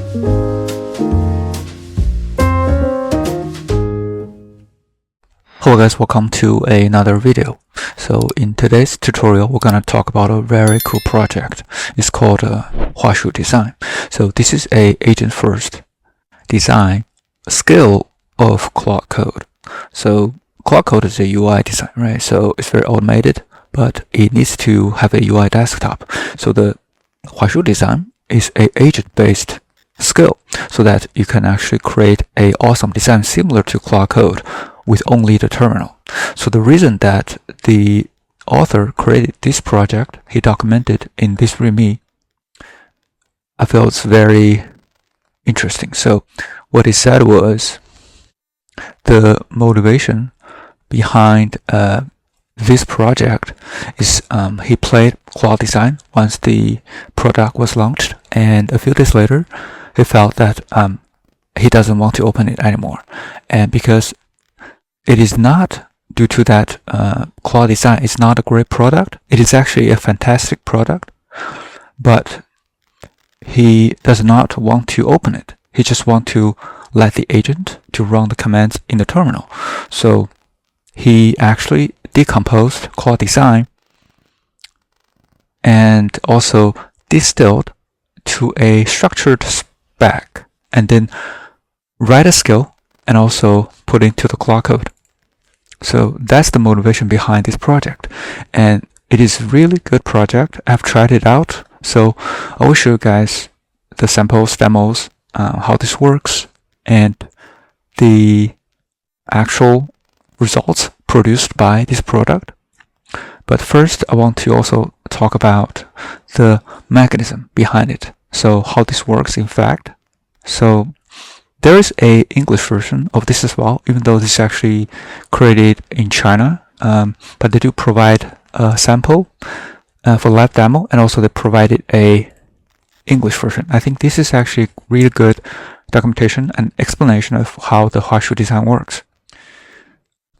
Hello guys, welcome to another video. So in today's tutorial, we're gonna talk about a very cool project. It's called Huashu Design. So this is a agent-first design skill of Claude Code. So Claude Code is a UI design, right? So it's very automated, but it needs to have a UI desktop. So the Huashu Design is a agent-based skill, so that you can actually create a awesome design similar to Claude Code with only the terminal. So the reason that the author created this project, he documented in this README, I feel it's very interesting. So what he said was the motivation behind this project is he played Claude Design once the product was launched, and a few days later he felt that he doesn't want to open it anymore. And because it is not due to that Claude Design is not a great product, it is actually a fantastic product, but he does not want to open it. He just wants to let the agent to run the commands in the terminal. So he actually decomposed Claude Design and also distilled to a structured spec, and then write a skill and also put into the Claude Code. So that's the motivation behind this project, and it is really good project. I've tried it out, so I will show you guys the samples, demos, how this works, and the actual results produced by this product. But first, I want to also talk about the mechanism behind it. So how this works, in fact. So there is a English version of this as well, even though this is actually created in China, but they do provide a sample for live demo, and also they provided a English version. I think this is actually really good documentation and explanation of how the Hashu design works.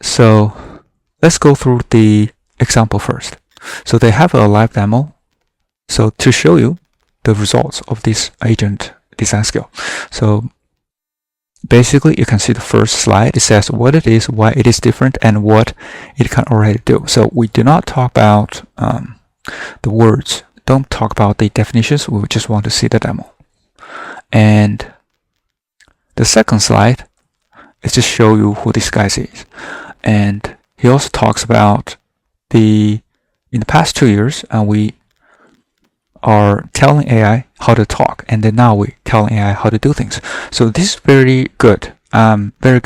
So let's go through the example first. So they have a live demo, so to show you the results of this agent design skill. So basically, you can see the first slide. It says what it is, why it is different, and what it can already do. So we do not talk about the words, don't talk about the definitions. We just want to see the demo. And the second slide is to show you who this guy is. And he also talks about in the past 2 years, we are telling AI how to talk, and then now we're telling AI how to do things. So this is very good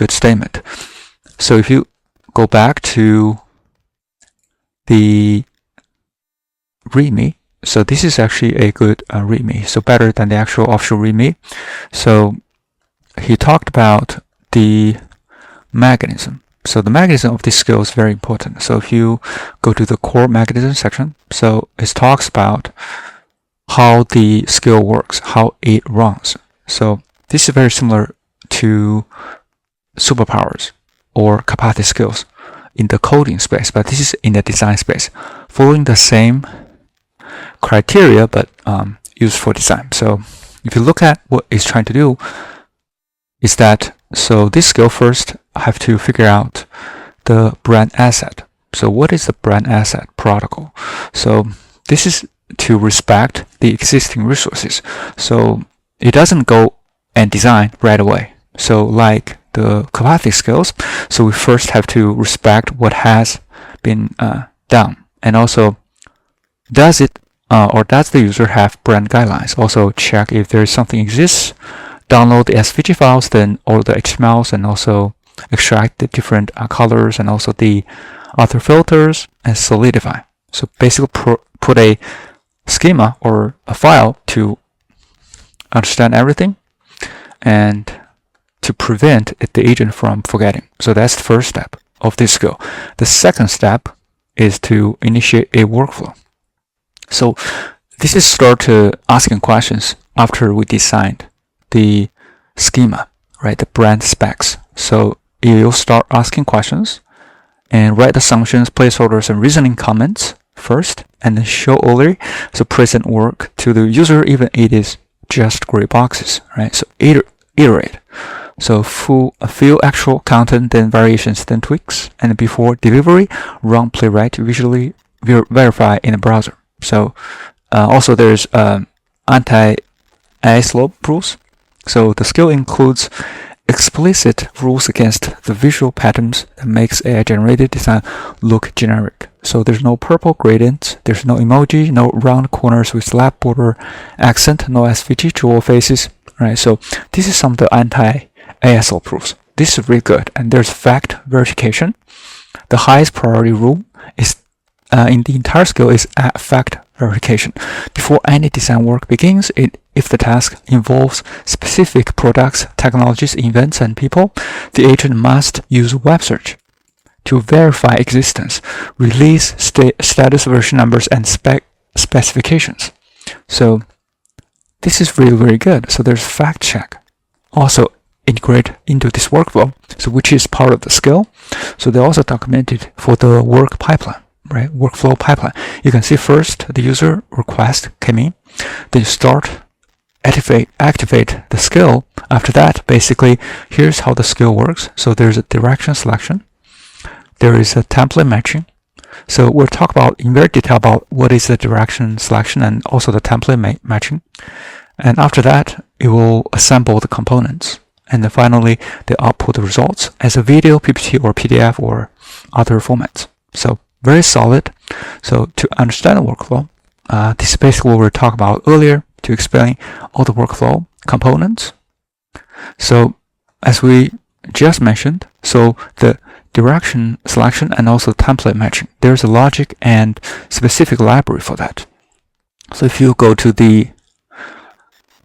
statement. So if you go back to the README, so this is actually a good README, so better than the actual offshore README. So he talked about the mechanism. So the mechanism of this skill is very important. So if you go to the core mechanism section, so it talks about how the skill works, how it runs. So this is very similar to superpowers or capacity skills in the coding space, but this is in the design space, following the same criteria, but used for design. So if you look at what it's trying to do, is that, so this skill first, I have to figure out the brand asset. So what is the brand asset protocol? So this is to respect the existing resources. So it doesn't go and design right away. So like the capacity skills, so we first have to respect what has been done, and also does it or does the user have brand guidelines? Also check if there is something exists, download the SVG files, then all the HTMLs, and also extract the different colors and also the other filters, and solidify. So basically put a schema or a file to understand everything and to prevent the agent from forgetting. So that's the first step of this skill. The second step is to initiate a workflow. So this is start asking questions after we designed the schema, right? The brand specs. So you'll start asking questions and write assumptions, placeholders, and reasoning comments first, and then show only, so present work to the user even it is just gray boxes, right? So iterate. So fill actual content, then variations, then tweaks, and before delivery, run playwright to visually verify in the browser. So also there's anti-AI slope rules. So the skill includes explicit rules against the visual patterns that makes AI-generated design look generic. So there's no purple gradients, there's no emoji, no round corners with lap border accent, no SVG jewel faces, right? So this is some of the anti-AI slope rules. This is really good. And there's fact verification. The highest priority rule is in the entire skill is fact verification. Before any design work begins, if the task involves specific products, technologies, events, and people, the agent must use web search to verify existence, release status, version numbers, and specifications. So this is really, very good. So there's fact check also integrate into this workflow, so which is part of the skill. So they also documented for the work pipeline. Right, workflow pipeline. You can see first the user request came in, then you start activate the skill. After that, basically, here's how the skill works. So there's a direction selection, there is a template matching. So we'll talk about in very detail about what is the direction selection and also the template matching. And after that, it will assemble the components, and then finally, they output the results as a video, PPT, or PDF, or other formats. So very solid. So to understand the workflow, this is basically what we were talking about earlier to explain all the workflow components. So as we just mentioned, so the direction selection and also template matching, there's a logic and specific library for that. So if you go to the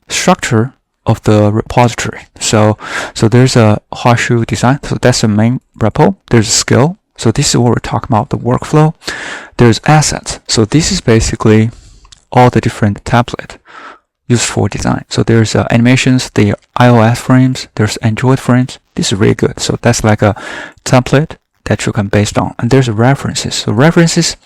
structure of the repository, so there's a Huashu Design, so that's the main repo. There's a skill. So this is what we're talking about, the workflow. There's assets. So this is basically all the different template used for design. So there's animations, the iOS frames, there's Android frames. This is really good. So that's like a template that you can based on. And there's references. So references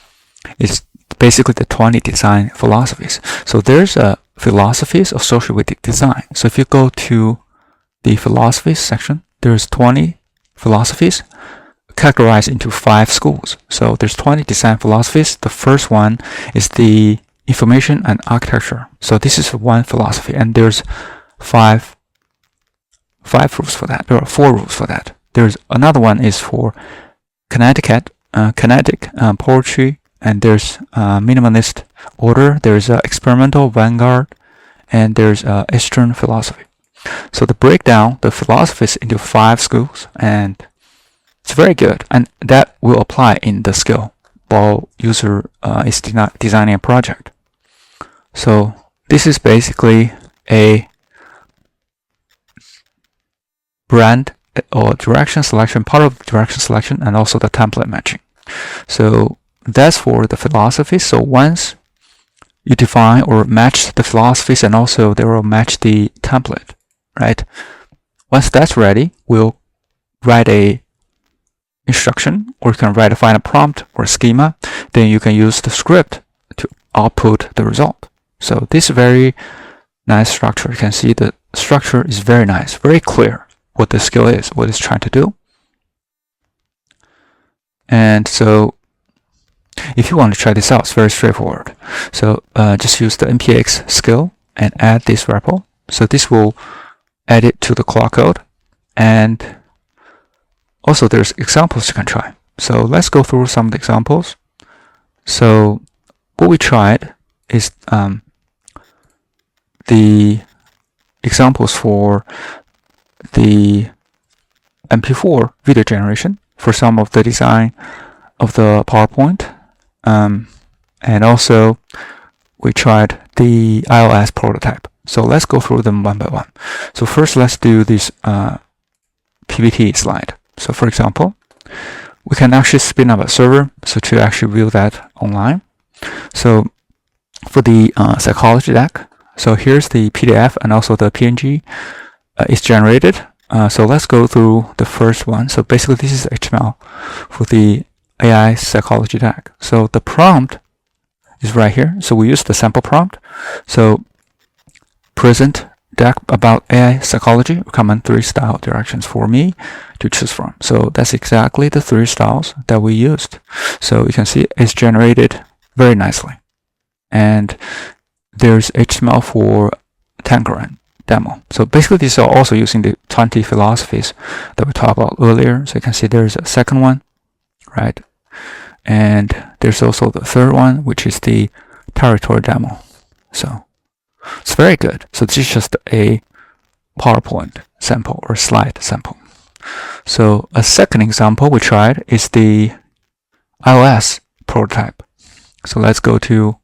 is basically the 20 design philosophies. So there's philosophies associated with design. So if you go to the philosophies section, there's 20 philosophies categorized into 5 schools. So there's 20 design philosophies. The first one is the information and architecture. So this is one philosophy, and there's five rules for that. There are 4 rules for that. There's another one is for kinetic poetry, and there's minimalist order. There's experimental vanguard, and there's Eastern philosophy. So the breakdown the philosophies into 5 schools, and it's very good, and that will apply in the skill while user is designing a project. So this is basically a brand or direction selection, part of direction selection, and also the template matching. So that's for the philosophies. So once you define or match the philosophies, and also they will match the template, right? Once that's ready, we'll write a instruction, or you can write a final prompt or schema. Then you can use the script to output the result. So this very nice structure. You can see the structure is very nice, very clear what the skill is, what it's trying to do. And so if you want to try this out, it's very straightforward. So just use the npx skill and add this repo. So this will add it to the Claude Code, and also there's examples you can try. So let's go through some of the examples. So what we tried is the examples for the MP4 video generation for some of the design of the PowerPoint, and also we tried the iOS prototype. So let's go through them one by one. So first, let's do this PPT slide. So for example, we can actually spin up a server so to actually view that online. So for the psychology deck, so here's the PDF and also the PNG is generated. So let's go through the first one. So basically this is HTML for the AI psychology deck. So the prompt is right here. So we use the sample prompt. So present deck about AI psychology, recommend 3 style directions for me to choose from. So that's exactly the 3 styles that we used. So you can see it's generated very nicely. And there's HTML for Tangerine demo. So basically these are also using the 20 philosophies that we talked about earlier. So you can see there's a second one, right? And there's also the third one, which is the territory demo. So it's very good. So this is just a PowerPoint sample or slide sample. So a second example we tried is the iOS prototype. So let's go to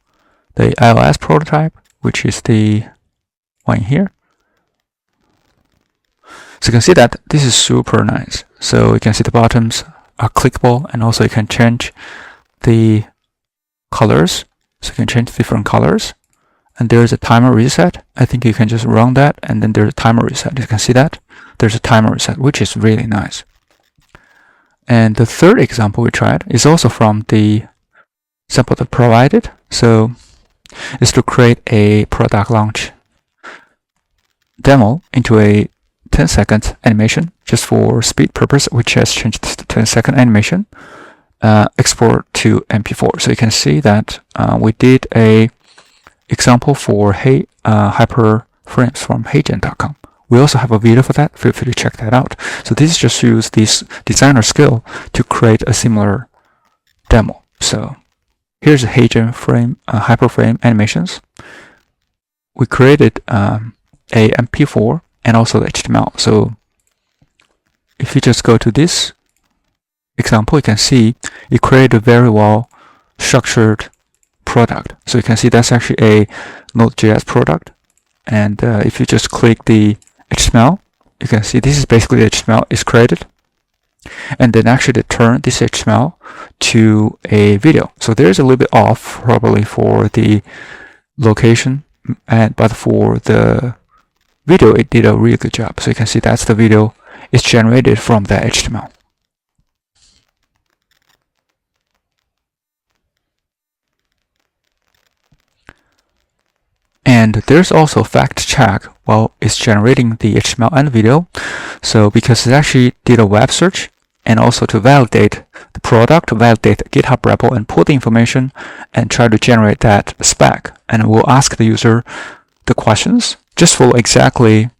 the iOS prototype, which is the one here. So you can see that this is super nice. So you can see the buttons are clickable, and also you can change the colors. So you can change different colors. And there's a timer reset. I think you can just run that, and then there's a timer reset. You can see that there's a timer reset, which is really nice. And the third example we tried is also from the sample that provided. So is to create a product launch demo into a 10-second animation, just for speed purpose, which has changed to 10-second animation, export to MP4. So you can see that we did a example for hyperframes from heygen.com. We also have a video for that. Feel free to check that out. So this just use this designer skill to create a similar demo. So here's a heygen frame, hyperframe animations. We created a MP4 and also the HTML. So if you just go to this example, you can see it created a very well structured product. So you can see that's actually a Node.js product. And if you just click the HTML, you can see this is basically the HTML is created. And then actually they turn this HTML to a video. So there's a little bit off probably for the location, but for the video, it did a really good job. So you can see that's the video is generated from that HTML. And there's also fact check while it's generating the HTML and video. So because it actually did a web search and also to validate the product, validate the GitHub repo and pull the information and try to generate that spec. And we'll ask the user the questions, just follow exactly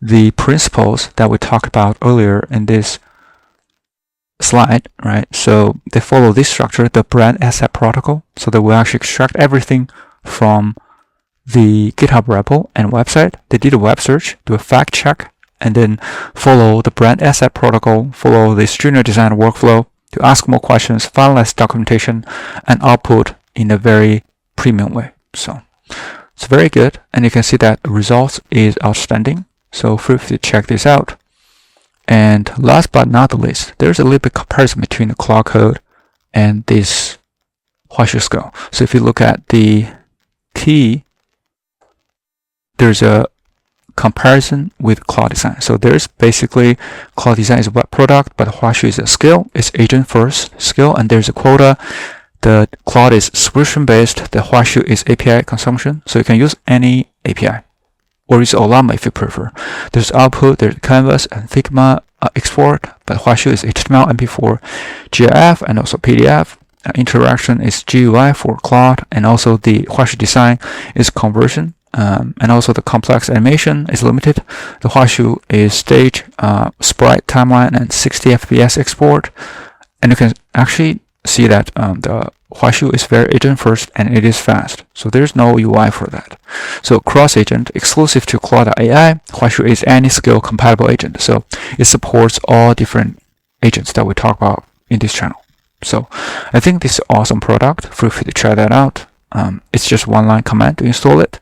the principles that we talked about earlier in this slide, right? So they follow this structure, the brand asset protocol. So they will actually extract everything from the GitHub repo and website. They did a web search, do a fact check, and then follow the brand asset protocol, follow the junior design workflow to ask more questions, finalize documentation, and output in a very premium way. So it's very good, and you can see that the results is outstanding. So feel free to check this out. And last but not the least, there's a little bit comparison between the Claude Code and this Huashu skill. So if you look at the key, there's a comparison with Claude Design. So there's basically Claude Design is a web product, but Huashu is a skill. It's agent first skill, and there's a quota. The Claude is subscription based. The Huashu is API consumption. So you can use any API or use Ollama if you prefer. There's output, there's canvas and Figma export, but Huashu is HTML, MP4, GIF, and also PDF. Interaction is GUI for Claude, and also the Huashu Design is conversion. And also the complex animation is limited. The Huashu is stage, sprite, timeline, and 60 FPS export. And you can actually see that the Huashu is very agent first and it is fast. So there's no UI for that. So cross agent exclusive to Claude.ai. Huashu is any skill compatible agent. So it supports all different agents that we talk about in this channel. So I think this is an awesome product. Feel free to try that out. It's just one line command to install it.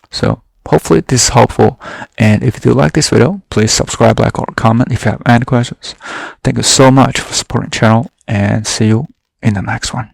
So hopefully this is helpful. And if you do like this video, please subscribe, like, or comment if you have any questions. Thank you so much for supporting the channel, and see you in the next one.